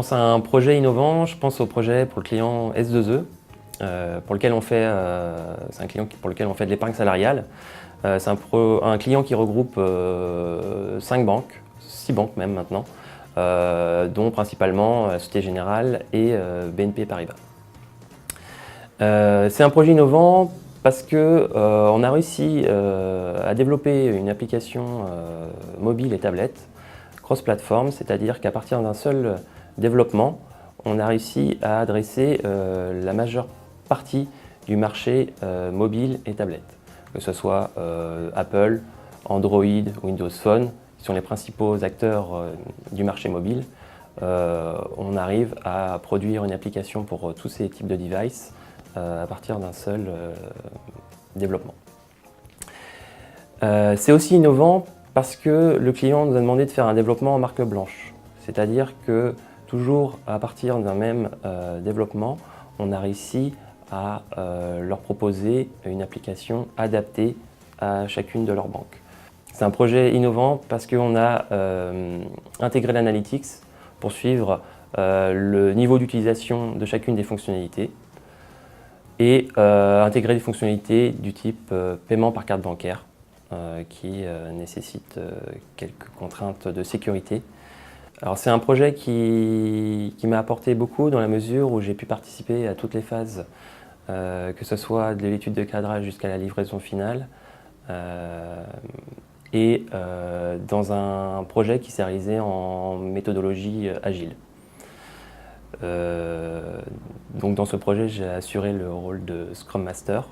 pense à un projet innovant, je pense au projet pour le client S2E, pour lequel on fait, c'est un client pour lequel on fait de l'épargne salariale. C'est un client qui regroupe 5 banques, 6 banques même maintenant, dont principalement la Société Générale et BNP Paribas. C'est un projet innovant parce qu'on a réussi à développer une application mobile et tablette cross-platform, c'est-à-dire qu'à partir d'un seul développement, on a réussi à adresser la majeure partie du marché mobile et tablette, que ce soit Apple, Android, Windows Phone, qui sont les principaux acteurs du marché mobile. On arrive à produire une application pour tous ces types de devices à partir d'un seul développement. C'est aussi innovant parce que le client nous a demandé de faire un développement en marque blanche. C'est-à-dire que toujours à partir d'un même développement, on a réussi à leur proposer une application adaptée à chacune de leurs banques. C'est un projet innovant parce qu'on a intégré l'analytics pour suivre le niveau d'utilisation de chacune des fonctionnalités et intégrer des fonctionnalités du type paiement par carte bancaire qui nécessite quelques contraintes de sécurité. Alors c'est un projet qui m'a apporté beaucoup dans la mesure où j'ai pu participer à toutes les phases, que ce soit de l'étude de cadrage jusqu'à la livraison finale, et dans un projet qui s'est réalisé en méthodologie agile. Donc dans ce projet, j'ai assuré le rôle de Scrum Master.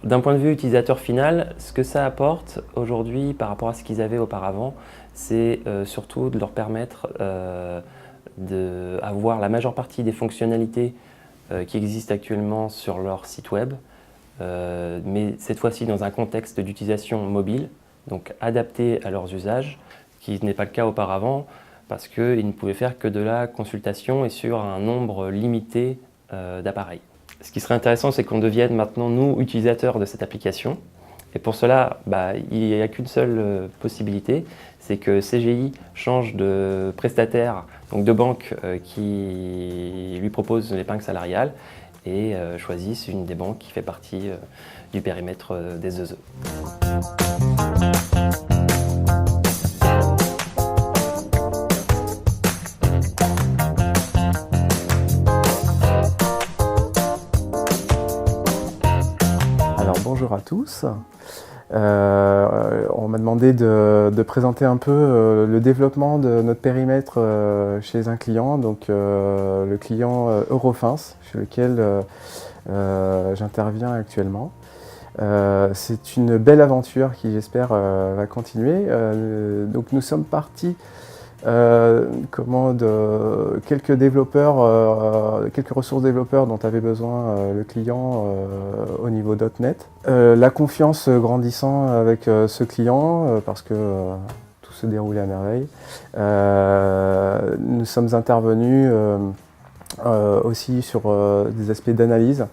D'un point de vue utilisateur final, ce que ça apporte aujourd'hui par rapport à ce qu'ils avaient auparavant, c'est surtout de leur permettre d'avoir la majeure partie des fonctionnalités qui existent actuellement sur leur site web, mais cette fois-ci dans un contexte d'utilisation mobile, donc adapté à leurs usages, ce qui n'est pas le cas auparavant, parce qu'ils ne pouvaient faire que de la consultation et sur un nombre limité d'appareils. Ce qui serait intéressant, c'est qu'on devienne maintenant, nous, utilisateurs de cette application. Et pour cela, il n'y a qu'une seule possibilité, c'est que CGI change de prestataire, donc de banque qui lui propose l'épargne salariale et choisisse une des banques qui fait partie du périmètre des ESE. Bonjour à tous. On m'a demandé de présenter un peu le développement de notre périmètre chez un client, donc le client Eurofins, chez lequel j'interviens actuellement. C'est une belle aventure qui, j'espère, va continuer. Donc nous sommes partis quelques développeurs, quelques ressources développeurs dont avait besoin le client au niveau .NET. La confiance grandissant avec ce client parce que tout se déroulait à merveille. Nous sommes intervenus aussi sur des aspects d'analyse.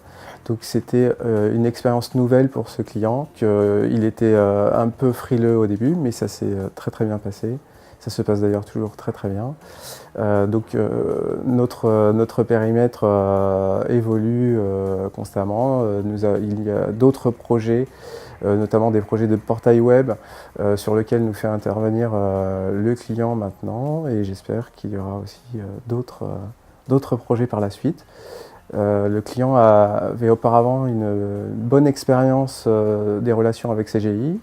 Donc c'était une expérience nouvelle pour ce client, qu'il était un peu frileux au début, mais ça s'est très bien passé. Ça se passe d'ailleurs toujours très bien. Notre périmètre évolue constamment. Il y a d'autres projets, notamment des projets de portail web sur lesquels nous fait intervenir le client maintenant, et j'espère qu'il y aura aussi d'autres projets par la suite. Le client avait auparavant une bonne expérience des relations avec CGI.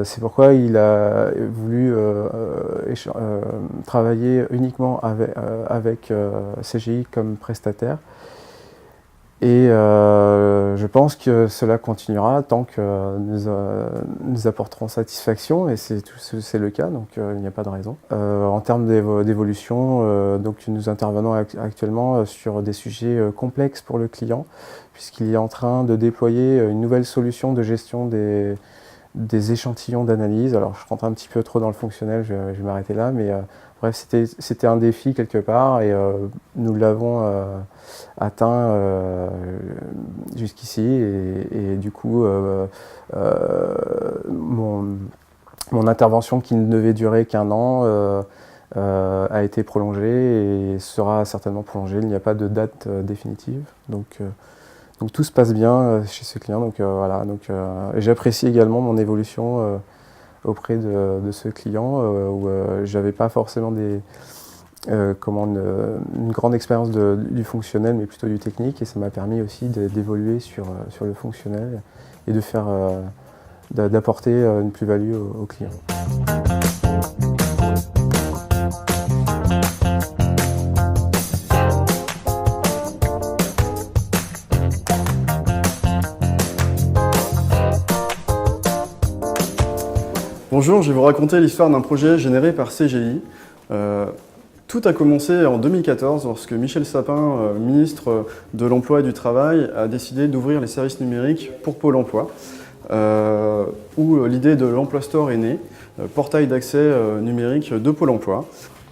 C'est pourquoi il a voulu travailler uniquement avec CGI comme prestataire. Et je pense que cela continuera tant que nous apporterons satisfaction, et c'est le cas, donc il n'y a pas de raison. En termes d'évolution, donc nous intervenons actuellement sur des sujets complexes pour le client, puisqu'il est en train de déployer une nouvelle solution de gestion des échantillons d'analyse. Alors je rentre un petit peu trop dans le fonctionnel, je vais m'arrêter là, mais bref, c'était un défi quelque part, et nous l'avons atteint jusqu'ici, et du coup mon intervention, qui ne devait durer qu'1 an, a été prolongé et sera certainement prolongé. Il n'y a pas de date définitive. Donc tout se passe bien chez ce client. Voilà. Et j'apprécie également mon évolution auprès de ce client où j'avais pas forcément une grande expérience du fonctionnel, mais plutôt du technique, et ça m'a permis aussi d'évoluer sur le fonctionnel et d'apporter une plus-value au client. Bonjour, je vais vous raconter l'histoire d'un projet généré par CGI. Tout a commencé en 2014 lorsque Michel Sapin, ministre de l'Emploi et du Travail, a décidé d'ouvrir les services numériques pour Pôle emploi, où l'idée de l'Emploi Store est née, portail d'accès numérique de Pôle emploi.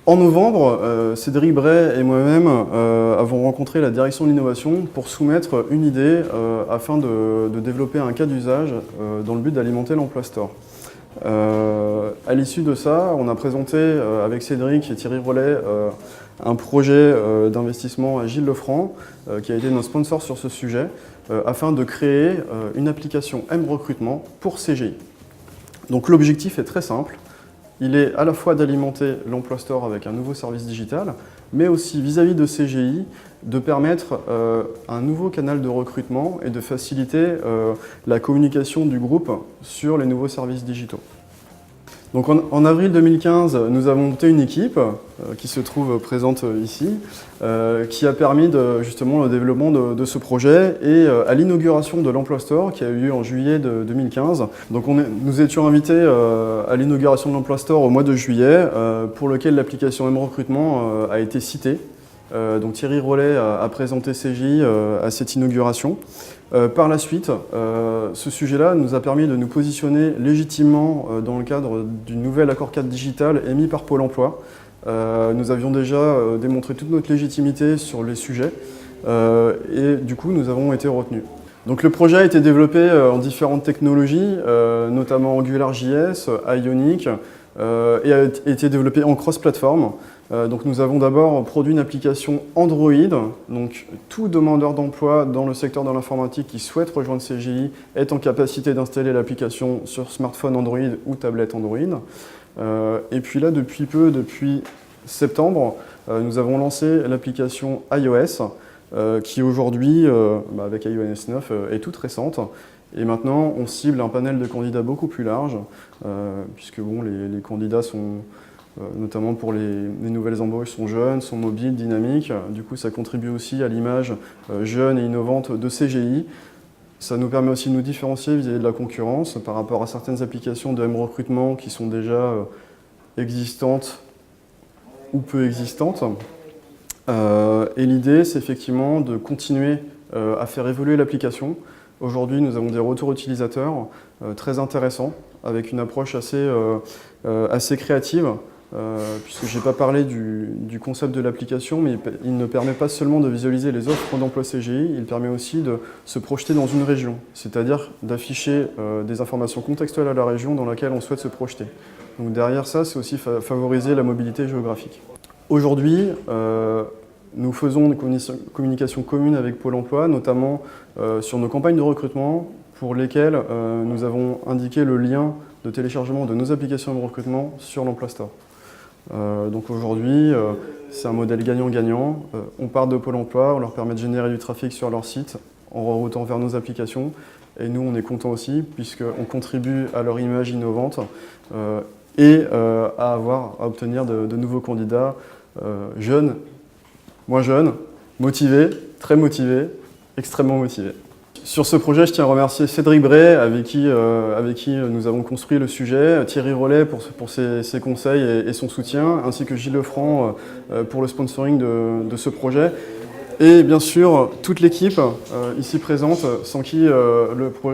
En novembre, Cédric Bray et moi-même avons rencontré la direction de l'innovation pour soumettre une idée afin de développer un cas d'usage dans le but d'alimenter l'Emploi Store. À l'issue de ça, on a présenté avec Cédric et Thierry Rollet un projet d'investissement à Gilles Lefranc, qui a été notre sponsor sur ce sujet, afin de créer une application M-Recrutement pour CGI. Donc l'objectif est très simple, il est à la fois d'alimenter l'Emploi Store avec un nouveau service digital, mais aussi vis-à-vis de CGI, de permettre un nouveau canal de recrutement et de faciliter la communication du groupe sur les nouveaux services digitaux. Donc en avril 2015, nous avons monté une équipe qui se trouve présente ici, qui a permis justement le développement de ce projet et à l'inauguration de l'Emploi Store qui a eu lieu en juillet 2015. Donc nous étions invités à l'inauguration de l'Emploi Store au mois de juillet, pour lequel l'application M-Recrutement a été citée. Donc Thierry Rollet a présenté CGI à cette inauguration. Par la suite, ce sujet-là nous a permis de nous positionner légitimement dans le cadre du nouvel accord cadre digital émis par Pôle emploi. Nous avions déjà démontré toute notre légitimité sur les sujets et du coup nous avons été retenus. Donc le projet a été développé en différentes technologies, notamment AngularJS, Ionic, et a été développé en cross-platform. Donc nous avons d'abord produit une application Android, donc tout demandeur d'emploi dans le secteur de l'informatique qui souhaite rejoindre CGI est en capacité d'installer l'application sur smartphone Android ou tablette Android. Et puis là, depuis septembre, nous avons lancé l'application iOS, qui aujourd'hui, avec iOS 9, est toute récente. Et maintenant, on cible un panel de candidats beaucoup plus large, puisque bon, les candidats sont, notamment pour les nouvelles embauches, sont jeunes, sont mobiles, dynamiques. Du coup, ça contribue aussi à l'image jeune et innovante de CGI. Ça nous permet aussi de nous différencier vis-à-vis de la concurrence par rapport à certaines applications de M-Recrutement qui sont déjà existantes ou peu existantes. Et l'idée, c'est effectivement de continuer à faire évoluer l'application. Aujourd'hui, nous avons des retours utilisateurs très intéressants, avec une approche assez créative, puisque je n'ai pas parlé du concept de l'application, mais il ne permet pas seulement de visualiser les offres d'emploi CGI, il permet aussi de se projeter dans une région, c'est-à-dire d'afficher des informations contextuelles à la région dans laquelle on souhaite se projeter. Donc derrière ça, c'est aussi favoriser la mobilité géographique. Aujourd'hui, nous faisons une communication commune avec Pôle emploi, notamment sur nos campagnes de recrutement pour lesquelles nous avons indiqué le lien de téléchargement de nos applications de recrutement sur l'Emploi Store. Donc aujourd'hui, c'est un modèle gagnant-gagnant. On part de Pôle emploi, on leur permet de générer du trafic sur leur site en reroutant vers nos applications. Et nous, on est contents aussi, puisqu'on contribue à leur image innovante et à obtenir de nouveaux candidats jeunes, moins jeunes, motivés, très motivés, extrêmement motivés. Sur ce projet, je tiens à remercier Cédric Bray, avec qui nous avons construit le sujet, Thierry Rollet pour ses conseils et son soutien, ainsi que Gilles Lefranc pour le sponsoring de ce projet. Et bien sûr, toute l'équipe ici présente, sans qui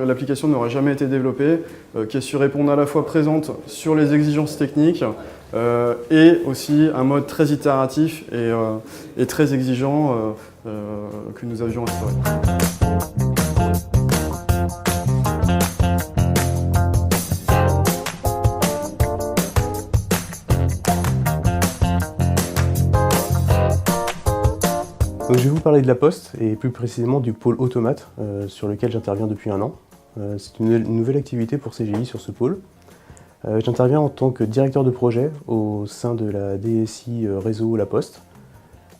l'application n'aurait jamais été développée, qui a su répondre à la fois présente sur les exigences techniques et aussi un mode très itératif et très exigeant que nous avions instauré. Donc, je vais vous parler de la Poste et plus précisément du pôle automate sur lequel j'interviens depuis 1 an. C'est une nouvelle activité pour CGI sur ce pôle. J'interviens en tant que directeur de projet au sein de la DSI réseau La Poste.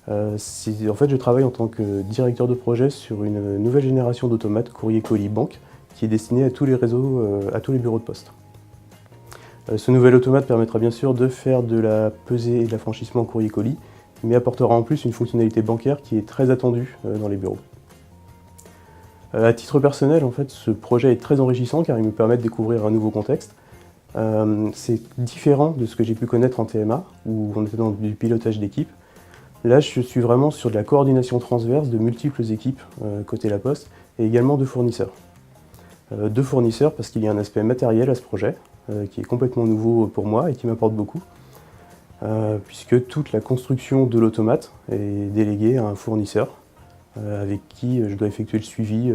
En fait, je travaille en tant que directeur de projet sur une nouvelle génération d'automates courrier colis banque qui est destinée à tous les réseaux, à tous les bureaux de poste. Ce nouvel automate permettra bien sûr de faire de la pesée et de l'affranchissement courrier colis, mais apportera en plus une fonctionnalité bancaire qui est très attendue dans les bureaux. À titre personnel, en fait, ce projet est très enrichissant car il me permet de découvrir un nouveau contexte. C'est différent de ce que j'ai pu connaître en TMA, où on était dans du pilotage d'équipe. Là, je suis vraiment sur de la coordination transverse de multiples équipes côté La Poste et également de fournisseurs. Deux fournisseurs parce qu'il y a un aspect matériel à ce projet qui est complètement nouveau pour moi et qui m'apporte beaucoup. Puisque toute la construction de l'automate est déléguée à un fournisseur avec qui je dois effectuer le suivi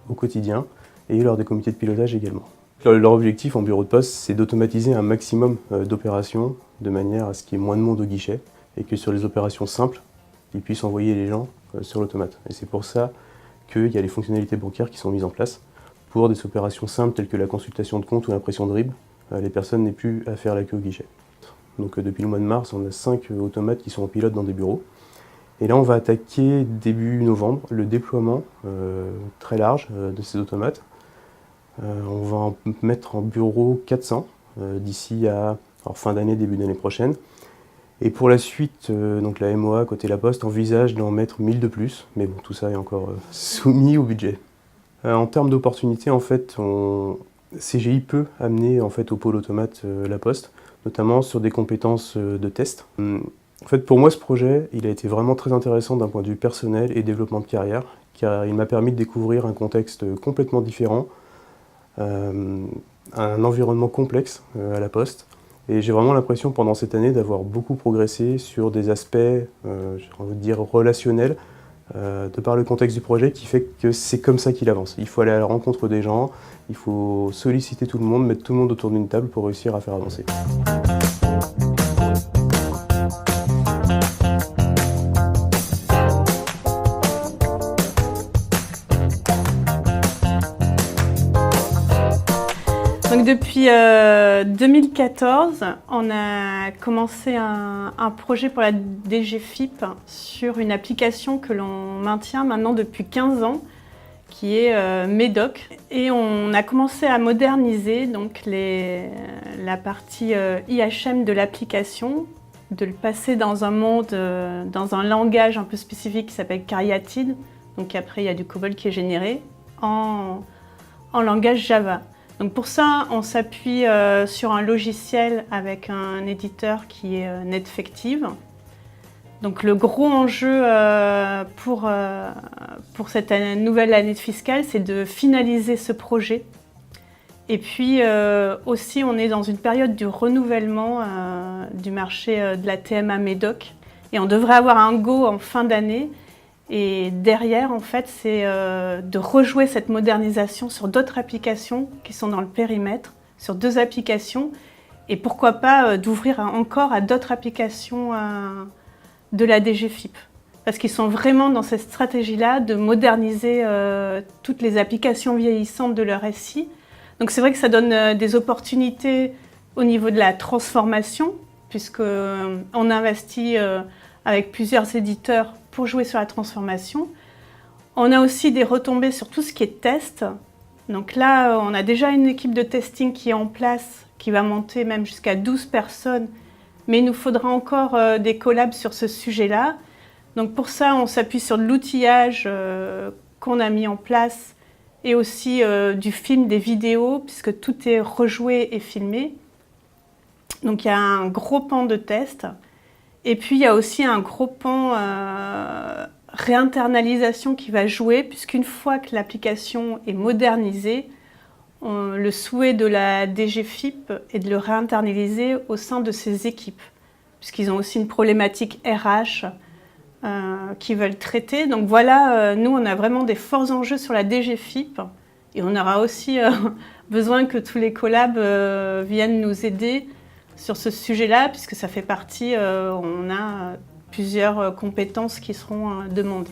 au quotidien et lors des comités de pilotage également. Leur objectif en bureau de poste, c'est d'automatiser un maximum d'opérations de manière à ce qu'il y ait moins de monde au guichet et que sur les opérations simples, ils puissent envoyer les gens sur l'automate. Et c'est pour ça qu'il y a les fonctionnalités bancaires qui sont mises en place. Pour des opérations simples telles que la consultation de compte ou l'impression de RIB, les personnes n'aient plus à faire la queue au guichet. Donc depuis le mois de mars, on a 5 automates qui sont en pilote dans des bureaux. Et là, on va attaquer début novembre le déploiement très large de ces automates. On va en mettre en bureau 400 d'ici à fin d'année, début d'année prochaine. Et pour la suite, donc la MOA côté La Poste envisage d'en mettre 1000 de plus, mais bon, tout ça est encore soumis au budget. En termes d'opportunités, en fait, CGI peut amener en fait, au pôle automate La Poste, notamment sur des compétences de test. En fait, pour moi, ce projet, il a été vraiment très intéressant d'un point de vue personnel et développement de carrière, car il m'a permis de découvrir un contexte complètement différent, un environnement complexe à La Poste. Et j'ai vraiment l'impression pendant cette année d'avoir beaucoup progressé sur des aspects, j'ai envie de dire, relationnels, de par le contexte du projet qui fait que c'est comme ça qu'il avance. Il faut aller à la rencontre des gens, il faut solliciter tout le monde, mettre tout le monde autour d'une table pour réussir à faire avancer. Donc depuis 2014, on a commencé un projet pour la DGFIP sur une application que l'on maintient maintenant depuis 15 ans, qui est Médoc. Et on a commencé à moderniser donc, la partie IHM de l'application, de le passer dans un monde, dans un langage un peu spécifique qui s'appelle Caryatid. Donc après, il y a du COBOL qui est généré en langage Java. Donc pour ça, on s'appuie sur un logiciel avec un éditeur qui est Netfective. Donc le gros enjeu pour cette nouvelle année fiscale, c'est de finaliser ce projet. Et puis aussi, on est dans une période du renouvellement du marché de la TMA Médoc. Et on devrait avoir un go en fin d'année. Et derrière, en fait, c'est de rejouer cette modernisation sur d'autres applications qui sont dans le périmètre, sur 2 applications. Et pourquoi pas d'ouvrir encore à d'autres applications de la DGFIP. Parce qu'ils sont vraiment dans cette stratégie-là de moderniser toutes les applications vieillissantes de leur SI. Donc c'est vrai que ça donne des opportunités au niveau de la transformation, puisqu'on investit avec plusieurs éditeurs pour jouer sur la transformation. On a aussi des retombées sur tout ce qui est test. Donc là, on a déjà une équipe de testing qui est en place, qui va monter même jusqu'à 12 personnes. Mais il nous faudra encore des collabs sur ce sujet-là. Donc pour ça, on s'appuie sur de l'outillage qu'on a mis en place et aussi du film, des vidéos, puisque tout est rejoué et filmé. Donc il y a un gros pan de test. Et puis il y a aussi un gros pan réinternalisation qui va jouer, puisqu'une fois que l'application est modernisée, le souhait de la DGFIP est de le réinternaliser au sein de ses équipes, puisqu'ils ont aussi une problématique RH qu'ils veulent traiter. Donc voilà, nous on a vraiment des forts enjeux sur la DGFIP et on aura aussi besoin que tous les collabs viennent nous aider sur ce sujet-là, puisque ça fait partie, on a plusieurs compétences qui seront demandées.